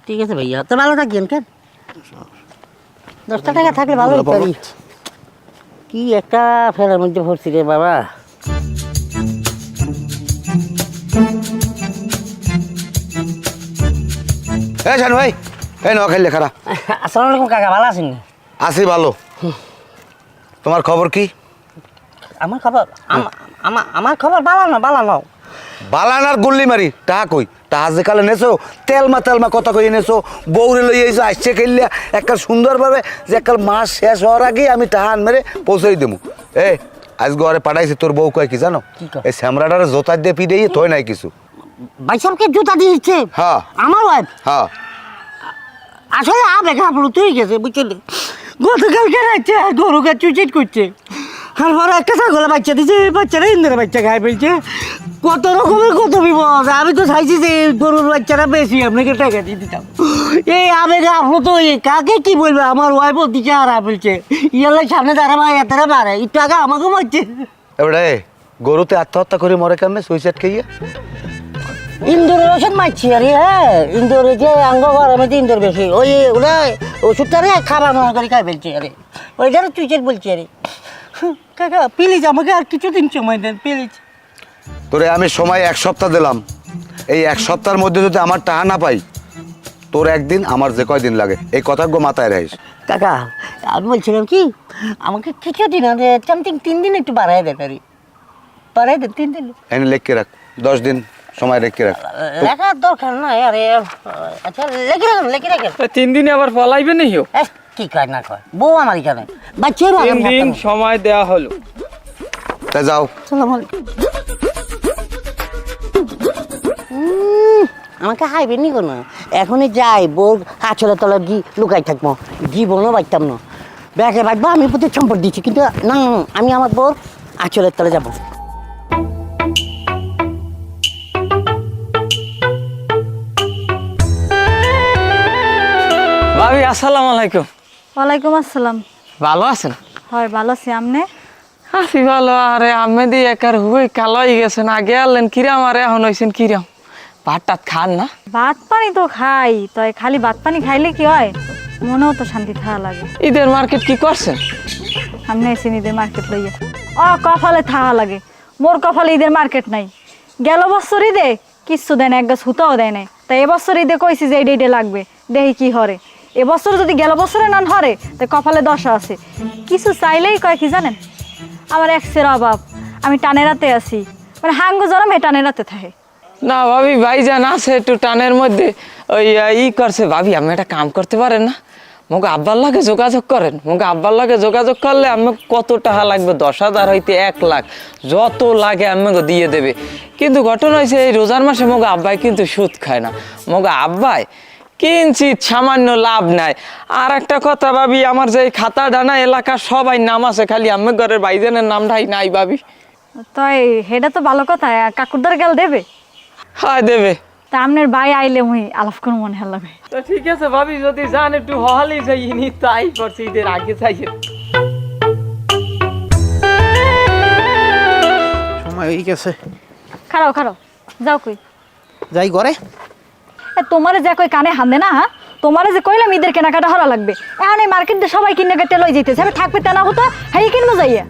ঠিক আছে ভাইয়া, তো ভালো থাকবেন কেন? 10 টাকা থাকলে ভালো পারি। কি একটা ফেরার মধ্যে ভরছি রে বাবা। জানো ভাই, এই নোয়াখালী লেখারা। আসসালামু আলাইকুম কাকা, ভালো আছেন? আছি ভালো। তোমার খবর কি? আমার খবর আমার খবর ভালো না। বালানার গুল্লি মারি টাহা কই? টাহা যে কালে নেছো তেলমা কথা কই নেছো, বউরে লই আইছো, আসছে খেললে একটা সুন্দরভাবে যে একটা মাস শেষ হওয়ার আগে আমি টাহা মেরে পৌঁছাই দেবো। আজ ঘরে পাঠাইছি, তোর বউ কয় কি জানো? এই শ্যামরাটার জোতা দিয়ে পিড়ে থই নাই কিছু। ভাই সাহেবকে জুতা দিয়েছে? হ্যাঁ। আমার ওয়াইফ? হ্যাঁ। আসলে আবেগ আপ্লুত হয়ে গেছে বুঝছেন। গতকালকে রাখছে আর গরুকে চুচিট করছে, আর পরে একটা ছাগলে বাচ্চা দিচ্ছে, বাচ্চারা ইন্দ্রের বাচ্চা খাই ফেলছে। কত রকমের কত বিপদ। আমি তো চাইছি যে গরুর বাচ্চারা বেশি আপনাকে টাকা দিয়ে দিতাম। এই আবেগ আপ্লুত হয়ে কাকে কি বলবে, আমার ওয়াইফও দিচ্ছে হারা ফেলছে। ইয়ালে সামনে দাঁড়া ভাই এতটা মারে, একটু আগে আমাকে মারছে। এবারে গরুতে আত্মহত্যা করে মরে কেমনে, সুইসাইড খাইয়া? ইন্দোরের ওষুধ মারছি আরে। হ্যাঁ, ইন্দোরে যে আঙ্গ গরমে ইন্দোর বেশি, ওরা ওষুধটা রে খাবার মনে করে খাই ফেলছে আরে, ওইটারে চুইচেট বলছি আরে। কাকা প্লিজ আমাকে আর কিছুদিন সময় দেন প্লিজ। তোরে আমি সময় 1 সপ্তাহ দিলাম, এই 1 সপ্তাহের মধ্যে যদি আমার টাকা না পাই, তোর একদিন আমার যে কয়দিন লাগে, এই কথাগুলো মাথায় রাখিস। কাকা আমি বলছিলাম কি, আমাকে কিছুদিন আরে সামথিং 3 দিন একটু বাড়াই দেন আরে, বাড়াই দেন 3 দিন। এনে লেখকে রাখ, 10 দিন সময় রেখে রাখ। লেখার দরকার নাই আরে। আচ্ছা লেখে রাখেন। 3 দিনে আবার পলাইবে না হিও? কি কয় না কয়, বউ আমার এখানে বাচ্চা 3 দিন সময় দেয়া হলো। তা যাও। আমাকে হাইবে নি কোনো, এখনই যাই বউ আছলে তলে লুকাই থাকবো, জীবনও বাঁচতাম না। ব্যাগে বাঁচবো, আমি প্রতি সম্পদ দিচ্ছি, কিন্তু না, আমি আমার বউর আছলের তলে যাবো। ভাবি আসসালামু আলাইকুম। ওয়ালাইকুম আসসালাম। ভালো আছেন? হয় ভালো আছি, আপনি? আছি ভালো। আরে আমি দিয়ে একার হুই কালো হয়ে গেছেন, আগে আনলেন কিরাম আর এখন হয়েছেন কিরাম। ভাত টাত খান না? ভাত পানি তো খাই, তো খালি ভাত পানি খাইলে কি হয়, মনেও তো শান্তি থাকা লাগে। ঈদের মার্কেট কি করছেন? আপনি এসেন ঈদের মার্কেট লইয়া? কপালে থাকা লাগে, মোর কপালে ঈদের মার্কেট নাই। গেল বছর ঈদে কিচ্ছু দেয় না, এক গাছ হুতাও দেয় নাই। তাই এবছর ঈদে কইছি যে এইটা লাগবে, দেখি কি হরে। এবছর যদি গেল বছরে না ধরে তো কপালে দশা আছে। কিছু চাইলেই কয় কি জানেন, আমার এক্সের অভাব, আমি টানে রাতে আছি, মানে হাঙ্গু জরম হে টানে রাতে থাকে। না ভাবি, ভাইজান আছে একটু টানের মধ্যে, ওই করছে। ভাবি আমি একটা কাম করতে পারেন না, মোকে আব্বার লাগে যোগাযোগ করেন। মোকে আব্বার লাগে যোগাযোগ করলে আমি কত টাকা লাগবে, 10,000 হইতে 1 লাখ, যত লাগে আমাকে দিয়ে দেবে। কিন্তু ঘটনা হয়েছে এই রোজার মাসে মোকে আব্বাই কিন্তু সুদ খায় না। মোকে আব্বাই কিঞ্চিত সামান্য লাভ নাই। আর একটা কথা ভাবি, আমার যে খাতা ডানা এলাকার সবাই নাম আছে, খালি আমি ঘরের ভাইজানের নামটাই নাই ভাবি। তাই হেটা তো ভালো কথা, কাকুরদার গেল দেবে। হ্যাঁ দেবে। তা আপনার ভাই আইলে মুই আলাপ করুন মনে হল লাগে। তো ঠিক আছে ভাবি, যদি যান একটু হহালি যাইনি, তাই করছি ঈদের আগে চাইছে। সময় হয়ে গেছে, খারাও খারাও, যাও কই যাই ঘরে। তোমারে যে কই কানে হান্দে না, হ্যাঁ তোমারে যে কইলাম ঈদের কেনাকাটা হরা লাগবে, এখন এই মার্কেট দিয়ে সবাই কিনে কেটে লই যেতেছে, আমি থাকবে তা না হতো হ্যাঁ কিনবো যাইয়া।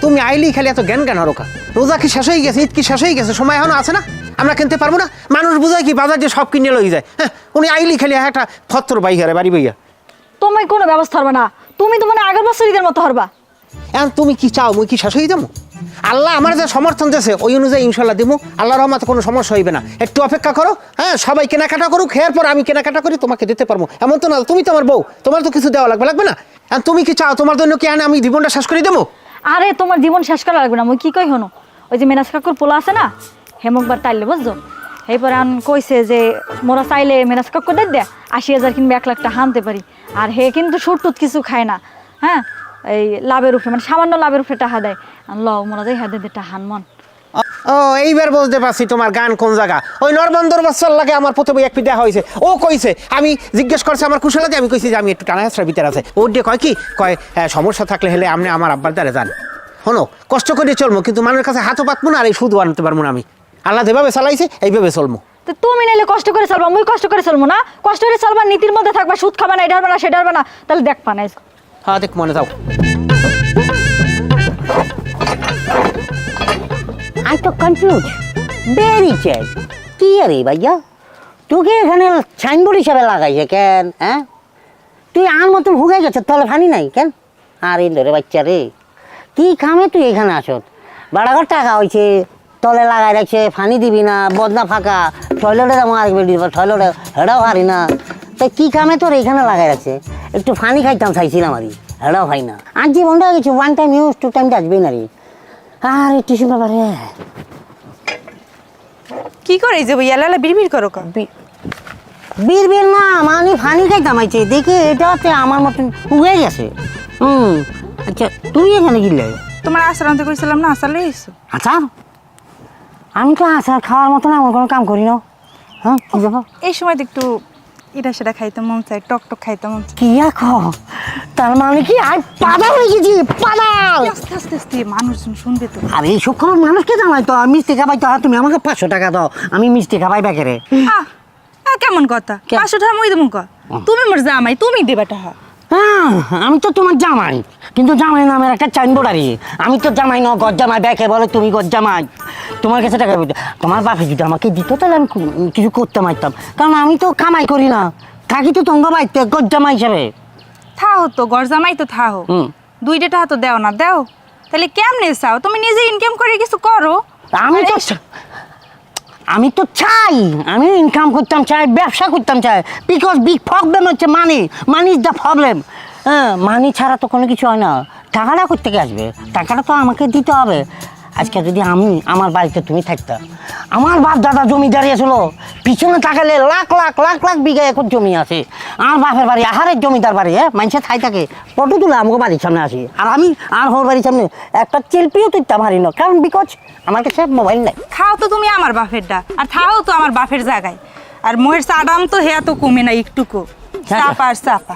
তুমি আইলেই খালি এত জ্ঞান জ্ঞান হরকা। রোজা কি শেষ হয়ে গেছে, ঈদ কি শেষ হয়ে গেছে, সময় এখনো আছে না? আমরা কিনতে পারবো না? মানুষ বুঝায় কি বাজার দিয়ে সব কিনে লই যায়। হ্যাঁ, উনি আইলেই খালি একটা ফত্তর বাই হারে বাড়ি বইয়া। তুমি কোনো ব্যবস্থা হবে না, তুমি তো মানে আগের বছর ঈদের মতো হরবা। এখন তুমি কি চাও, মুই কি শেষ হয়ে যাবো? আল্লাহ আমার যে সমর্থন দিয়েছে ওই অনুযায়ী ইনশাল্লাহ দিব। আল্লাহর রহমতে কোনো সমস্যা হইবে না। একটু অপেক্ষা করো, হ্যাঁ সবাই কেনাকাটা করুক, এর পর আমি কেনাকাটা করি তোমাকে দিতে পারবো। এমন তো না, তুমি তো আমার বউ, তোমার তো কিছু দেওয়া লাগবে না? এখন তুমি কি চাও, তোমার জন্য কি আমি জীবনটা শেষ করে দেবো? আরে তোমার জীবন শেষ করা লাগবে না, মুই কি কই হনো, ওই যে মেনাজ কাকুর পোলা আছে না, হেমকবার তাইলে বুঝছো, এরপরে আন কইছে যে মোরা চাইলে মেনাজ কাকুর দেয় 80,000 কিংবা 1 লাখ টাকা আনতে পারি। আর হে কিন্তু সুট টুট কিছু খায় না, হ্যাঁ এই লাভের উপরে মানে সামান্য লাভের উপরে টাকা দেয়। লও মোরা যাই হাতে দে টাকা হানমন। ও এইবার বুঝতে পারছি তোমার গান কোন জায়গা। ওই নরবন্দর বাচ্চার লাগে আমার প্রথমে এক দেখা হয়েছে, ও কইছে, আমি জিজ্ঞেস করছি আমার কুশলাতে, আমি কইছি যে আমি একটু টানা হেঁচড়ার ভিতরে আছে। ওর দিয়ে কয় কি কয়, সমস্যা থাকলে হলে আপনি আমার আব্বার দ্বারা যান। শোনো, কষ্ট করে চলবো, কিন্তু মানুষের কাছে হাতও পাতবো না, আর এই শুধু আনতে পারবো না আমি। আল্লাহ যেভাবে চালাইছে এইভাবে চলবো। তো তুমি নাইলে কষ্ট করে চলবা, মুই কষ্ট করে চলবো না? কষ্ট করে চলবা, নীতির মধ্যে থাকবা, সুদ খাবা না, এটা হবে না সেটা হবে না, তাহলে দেখবা না। হ্যাঁ দেখ, মনে যাও। I তো কনফিউজ, ভেরি চ্যাট। কি আরে ভাইয়া, তোকে এখানে সাইনবোর্ড হিসাবে লাগাইছে কেন? হ্যাঁ তুই আর মতন হুগে গেছে, তলে ফানি নাই কেন? আর এই ধরে বাচ্চা রে, কি কামে তুই এখানে আসত? বাড়াঘর টাকা হয়েছে, তলে লাগাই রাখছে, ফানি দিবি না, বদনা ফাঁকা, টয়লেটে যাবো আরেক বের দিব, টয়লেটে হেডাও হারি না। তাই কি কামে তোর এখানে লাগাই রাখছে? একটু ফানি খাইতাম চাইছিলাম আরই, হেডাও খাই না। আর জীবনটা গেছে, 1 টাইম ইউজ 2 টাইম আসবেই না রে। আর টিউশন ব্যাপারে কি করে যে বইয়া লালা বিড়বিড় করো কা? বীর না মানে ফানি খাইতাম আইছে, দেখে এটাতে আমার মতন উগে গেছে। আচ্ছা তুই এখানে গিলে তোমার আচার আনতে কইছিলাম না, আচার লই আইছো? আচার? আমি তো আচার খাওয়ার মতন এমন কোনো কাম করি না। হ্যাঁ কি যাবো, এই সময় তো একটু এটা সেটা খাইতে মন চায়, টক টক খাইতে মন চায়। কি খাও? তার মানে কি আই পাগল হয়ে গেছি, পাগল। আস্তে আস্তে আস্তে মানুষজন শুনবে তো। আর এইসব খবর মানুষকে জানাই তো, মিষ্টি খাবাই তো, তুমি আমাকে 500 টাকা দাও, আমি মিষ্টি খাবাই বেকারে। কেমন কথা? 500 টাকা মই দেবো কা? তুমি মোর জামাই, তুমি দেবা টাকা। হ্যাঁ আমি তো তোমার জামাই, কিন্তু জামাই নামের একটা সাইনবোর্ড আরি। আমি তো জামাই ন, গজ জামাই, ব্যাকে বলে তুমি গজ জামাই। তোমার কাছে টাকা পেতে, তোমার বাপে যদি আমাকে দিত তাহলে আমি কিছু করতে পারতাম, কারণ আমি তো কামাই করি না, থাকি তো তোমার বাড়িতে গজ জামাই হিসাবে। থাও তো গর জামাই তো থাও, 2টা টাকা তো দেও না, দেও তাহলে কেমনে চাও? তুমি নিজে ইনকাম করে কিছু করো। আমি তো চাই, আমি ইনকাম করতাম চাই, ব্যবসা করতাম চাই, বিকজ বিগ প্রবলেম হচ্ছে money. Money is the problem. হ্যাঁ মানি ছাড়া তো কোনো কিছু হয় না। টাকাটা কোত্থেকে আসবে? টাকাটা তো আমাকে দিতে হবে। আজকে যদি আমি আমার বাড়িতে তুমি থাকতাম, আমার বাপ দাদা জমিদারি ছিল, পিছনে তাকালে লাখ লাখ লাখ লাখ বিঘা এখন জমি আছে। আমার বাপের বাড়ি আহারের জমিদার বাড়ি, হ্যাঁ মানুষের ঠাই থাকে, ফটো তুলে আমাকে বাড়ির সামনে আসি, আর আমি আর হোর বাড়ির সামনে একটা চেলপিও তুলতে পারি না, কারণ বিকজ আমার কাছে মোবাইল নাই। খাও তো তুমি আমার বাপেরটা, আর থাও তো আমার বাপের জায়গায়। আর মোহের চাদাম তো হেয়া তো কমে না একটুকু, চাপা আর চাপা।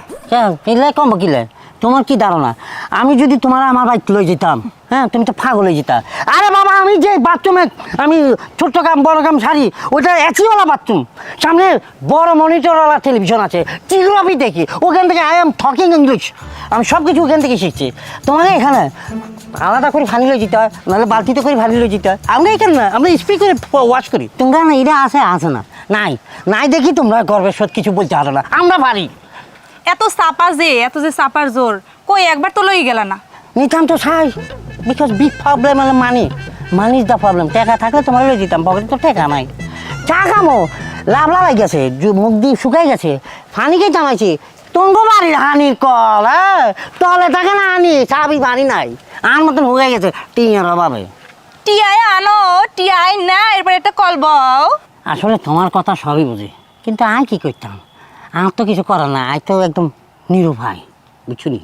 কিনলে কম কিনলে তোমার কি ধারণা? আমি যদি তোমার আমার বাড়িতে লই যেতাম, হ্যাঁ তুমি তো পাগল হয়ে যেতা। আরে বাবা আমি যে বাথরুমে আমি ছোট্ট কাম বড় কাম সারি, ওইটা এসিওয়ালা বাথরুম, সামনে বড় মনিটরওয়ালা টেলিভিশন আছে, টিভি দেখি, ওখান থেকে আই এম টকিং ইংলিশ, আমি সব কিছু ওখান থেকে শিখছি। তোমাকে এখানে আলাদা করে ফানি লই যেতে হয়, নাহলে বালতিতে করে ফানি লই যেতে হয়। আমরা এখানে না, আমরা স্পিক করে ওয়াশ করি। তোমরা না এটা আছে না, নাই নাই দেখি তোমরা গর্বের সৎ কিছু বলতে পারো না, আমরা পারি। এত চাপা এত যে চাপার জোর কই একবার তো লই গেল না। নিতাম তো চাই, বিকজ বিগ প্রবলেম হলো মানি ইজ দ্য প্রবলেম। টাকা থাকলে তোমার লই দিতাম, পকেটে তো টাকা নাই। টাকা মো লাভ লাগাই গেছে, মুখ দিয়ে শুকাই গেছে, ফানিকে জামাইছি। তোঙ্গ বাড়ির হানির কল, হ্যাঁ তলে থাকে না হানি, চাবি বাড়ি নাই, আর মতন হয়ে গেছে টিনের অভাবে। টিআই আনো, টিআই না এরপর একটা কল বউ। আসলে তোমার কথা সবই বুঝি, কিন্তু আয় কি করতাম, আমার তো কিছু করার না, আয় তো একদম নিরুপায়, বুঝছো নি?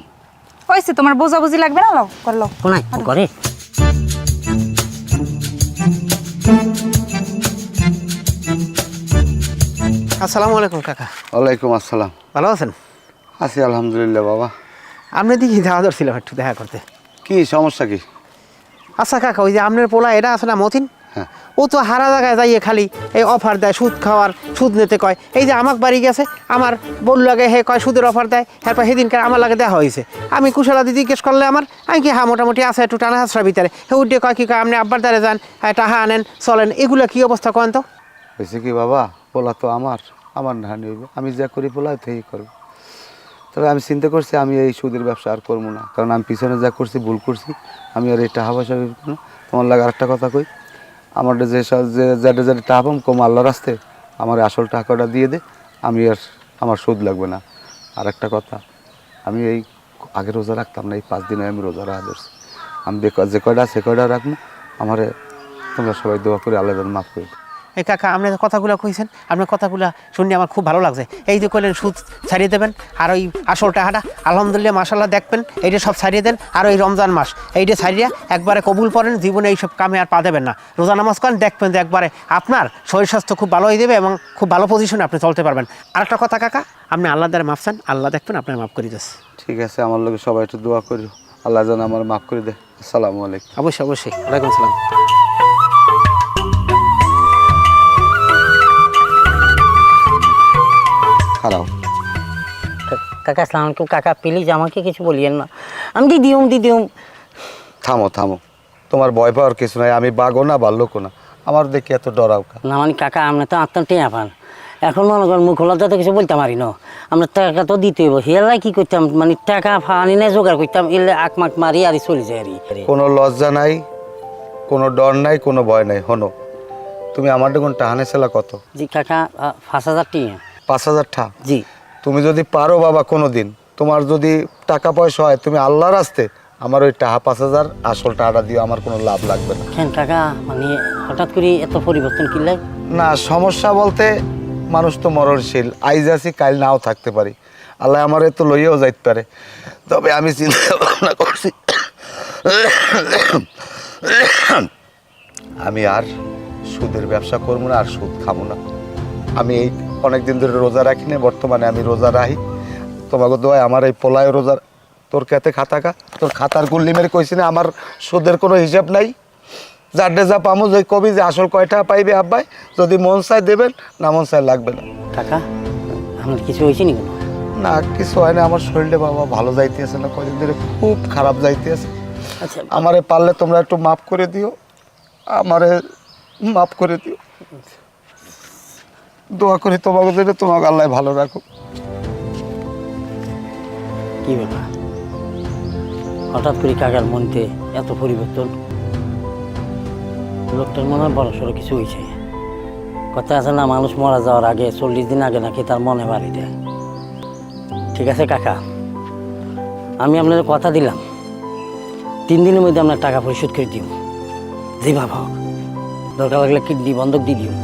হয়েছে তোমার বোঝাবুঝি লাগবে না, লও করলো শোনাই করে। আসসালামু আলাইকুম কাকা। ওয়ালাইকুম আসসালাম। ভালো আছেন? আছি আলহামদুলিল্লাহ বাবা। আপনি দিকে যাওয়া ধরছিলাম একটু দেখা করতে। কি সমস্যা কি? আচ্ছা কাকা, ওই যে আপনার পোলা এটা আছে না মতিন, হ্যাঁ। ও তো হারা জায়গায় যাইয়ে খালি এই অফার দেয়, সুদ খাওয়ার, সুদ নিতে কয়। এই যে আমাকে বাড়ি গেছে, আমার বল লাগে হে কয় সুদের অফার দেয়, এরপর সেদিনকার আমার লাগে দেওয়া হয়েছে। আমি কুশলাদি জিজ্ঞেস করলে আমি কি হ্যাঁ মোটামুটি আছে একটু টানা হাসরা ভিতরে, হে উঠে কয় কি কয় আপনি আব্বার দ্বারে যান, টাহা আনেন চলেন, এগুলো কি অবস্থা করেন তো? হয়েছে কি বাবা, পোলা তো আমার না হইবে, আমি যা করি পোলা তাই করবো। তবে আমি চিন্তা করছি আমি এই সুদের ব্যবসা আর করবো না, কারণ আমি পিছনে যা করছি ভুল করছি, আমি আর এই টাকা পয়সা না। তোমার লাগে আরেকটা কথা কই, আমার যে যেটা টাকা পাম কম আল্লাহ রাস্তে আমার আসল টাকাটা দিয়ে দে, আমি আর আমার সুদ লাগবে না। আর একটা কথা, আমি এই আগে রোজা রাখতাম না, এই 5 দিনে আমি রোজা রাখা ধরছি। আমি যে কয়টা সে কয়টা রাখবো, আমারে তোমরা সবাই দোয়া করে আল্লাহ যেন মাফ করে দিও। এই কাকা আপনি কথাগুলো কইছেন, আপনার কথাগুলো শুনে আমার খুব ভালো লাগছে। এই যে কইলেন সুদ ছাড়িয়ে দেবেন, আর ওই আসল টাকাটা আলহামদুলিল্লাহ মাশাল্লাহ দেখবেন, এইটা সব ছাড়িয়ে দেন। আর ওই রমজান মাস এইটা ছাড়িয়ে একবারে কবুল করেন, জীবনে এইসব কামে আর পা দেবেন না। রোজা নামাজ করেন, দেখবেন যে একবারে আপনার শরীর স্বাস্থ্য খুব ভালো হয়ে যাবে এবং খুব ভালো পজিশনে আপনি চলতে পারবেন। আর একটা কথা কাকা, আপনি আল্লাহ দ্বারা মাফ চান, আল্লাহ দেখবেন আপনার মাফ করে দিচ্ছে। ঠিক আছে, আমার লোকে সবাই একটু দোয়া করি, আল্লাহ যেন আমার মাফ করে দেয়। আসসালামু আলাইকুম। অবশ্যই অবশ্যই, ওয়ালাইকুম আসসালাম। খারাপ কাকা আসসালামু আলাইকুম। কাকা প্লিজ আমাকে কিছু বলিয়েন না, আমি দিদিউম। থামো, তোমার ভয় পাওয়ার কিছু নাই, আমি বাঘও না ভাল্লুকও না, আমার দেখি এত ডরাও কা? না মানে কাকা আপনি তো আত্মার টেয়া পান, এখন মনে করেন মুখ লজ্জা তো কিছু বলতে পারি না, আমরা টাকা তো দিতে হইব। হেলাই কি করতাম, মানে টাকা ফানি না জোগাড় করতাম, এলে আকমাক মারি আর চলে যায় আর। কোনো লজ্জা নাই, কোনো ডর নাই, কোনো ভয় নাই। হনো, তুমি আমার দেখুন টাহানে ছেলা কত? জি কাকা 5,000 টিয়া। 5,000 টাকা? জি। তুমি যদি পারো বাবা, কোনো দিন তোমার যদি টাকা পয়সা হয়, তুমি আল্লাহর রাস্তে আমার ওই টাকা 5,000 আসল টাকাটা দিও, আমার কোনো লাভ লাগবে না। কেন কাকা, মানে হঠাৎ করে এত পরিবর্তন কিনলে? না, সমস্যা বলতে মানুষ তো মরণশীল, আইজ আছি কাল নাও থাকতে পারি, আল্লাহ আমার তো লইয়াও যাইতে পারে। তবে আমি চিন্তা ভাবনা করছি আমি আর সুদের ব্যবসা করবো না, আর সুদ খাবো না। আমি এই অনেকদিন ধরে রোজা রাখি না, বর্তমানে আমি রোজা রাখি। তোমাকে দোয়ায় আমার এই পোলায় রোজার, তোর কাতে খাতাকা, তোর খাতার গুল্লি মেরে কইছি না আমার সুদের কোনো হিসাব নাই। যার যা পামো যে কবি যে আসল কয়টা পাইবে আব্বাই, যদি মন চায় দেবেন, না মন চায় লাগবে না। কাকা আমার কিছু হয়েছে নি? না কিছু হয় না, আমার শরীরটা বাবা ভালো যাইতে আছে না, কয়েকদিন ধরে খুব খারাপ যাইতে আছে। আচ্ছা আমারে পারলে তোমরা একটু মাফ করে দিও, আমারে মাফ করে দিও, দোয়া করি তোমাকে জন্য, তোমাকে আল্লাহ ভালো রাখো। কি ব্যাপার, হঠাৎ করে কাকার মনতে এত পরিবর্তন? লোকটার মনে হয় বড় সড়ো কিছু হয়েছে। কথা আছে না, মানুষ মারা যাওয়ার আগে 40 দিন আগে নাকি তার মনে বাড়ি দেয়। ঠিক আছে কাকা, আমি আপনাদের কথা দিলাম 3 দিনের মধ্যে আপনার টাকা পরিশোধ করে দিব, যেভাবে হোক, দরকার লাগলে কিডনি বন্ধক দিয়ে দিও।